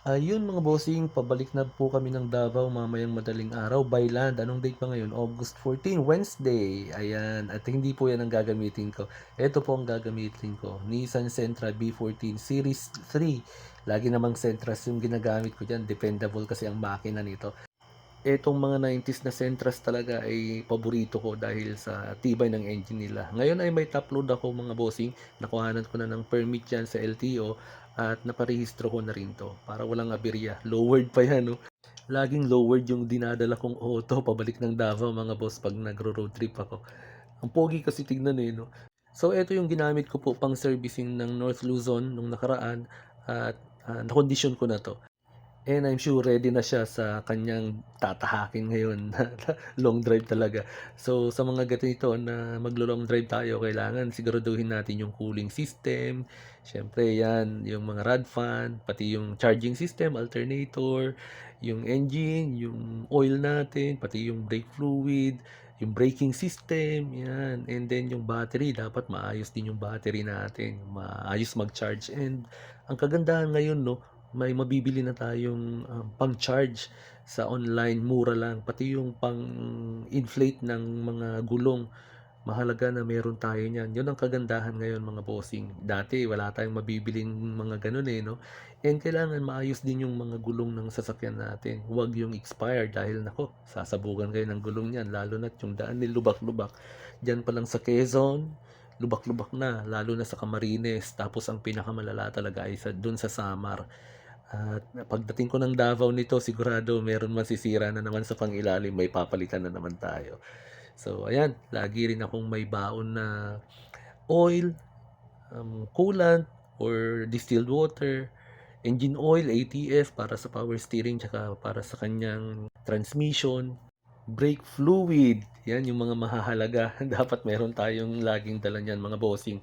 Ayun mga bossing, pabalik na po kami ng Davao mamayang madaling araw by land. Anong date pa ngayon? August 14, Wednesday. Ayan, at hindi po yan ang gagamitin ko. Ito po ang gagamitin ko. Nissan Sentra B14 Series 3. Lagi namang Sentras yung ginagamit ko dyan. Dependable kasi ang makina nito. Etong mga 90s na Sentras talaga ay paborito ko dahil sa tibay ng engine nila. Ngayon ay may top load ako mga bossing. Nakuhanan ko na ng permit yan sa LTO at naparehistro ko na rin to para walang aberya. Lowered pa yan, no? Laging lowered yung dinadala kong auto pabalik ng Davao mga boss pag nagro-road trip ako. Ang pogi kasi tignan eh, no? So, ito yung ginamit ko po pang servicing ng North Luzon nung nakaraan at nakondisyon ko na to. And I'm sure ready na siya sa kanyang tatahakin ngayon na long drive talaga. So, sa mga ganito na maglo-long drive tayo, kailangan siguraduhin natin yung cooling system. Siyempre, yan, yung mga rad fan, pati yung charging system, alternator, yung engine, yung oil natin, pati yung brake fluid, yung braking system, yan. And then yung battery, dapat maayos din yung battery natin, maayos mag-charge. And ang kagandahan ngayon, no, may mabibili na tayong pang-charge sa online, mura lang. Pati yung pang-inflate ng mga gulong, mahalaga na meron tayo niyan. Yun ang kagandahan ngayon mga bossing. Dati wala tayong mabibiling mga ganun eh, no? And kailangan maayos din yung mga gulong ng sasakyan natin. Huwag yung expired dahil nako, sasabugan kayo ng gulong niyan. Lalo na yung daan ni lubak-lubak. Diyan pa lang sa Quezon, lubak-lubak na. Lalo na sa Camarines. Tapos ang pinakamalala talaga ay dun sa Samar. At pagdating ko ng Davao nito, sigurado meron masisira na naman sa pangilalim, may papalitan na naman tayo. So, ayan, lagi rin akong may baon na oil, coolant, or distilled water, engine oil, ATF para sa power steering, tsaka para sa kanyang transmission, brake fluid. Yan yung mga mahahalaga. Dapat meron tayong laging dala niyan mga bossing.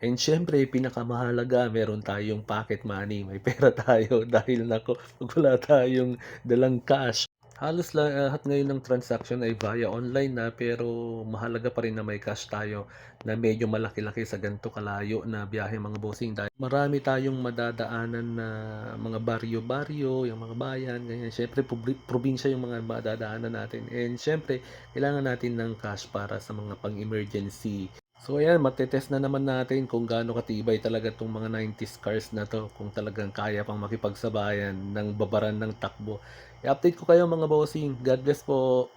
And syempre, pinakamahalaga, meron tayong pocket money. May pera tayo dahil nako, pag wala tayong dalang cash. Halos lahat ngayon ng transaction ay via online na pero mahalaga pa rin na may cash tayo na medyo malaki-laki sa ganito kalayo na biyahe mga bossing dahil marami tayong madadaanan na mga baryo-baryo, yung mga bayan, ganyan. Syempre, probinsya yung mga madadaanan natin. And syempre, kailangan natin ng cash para sa mga pang-emergency. So ayan, matetest na naman natin kung gaano katibay talaga itong mga 90s cars na to, kung talagang kaya pang makipagsabayan ng babaran ng takbo. I-update ko kayo mga bossing. God bless po.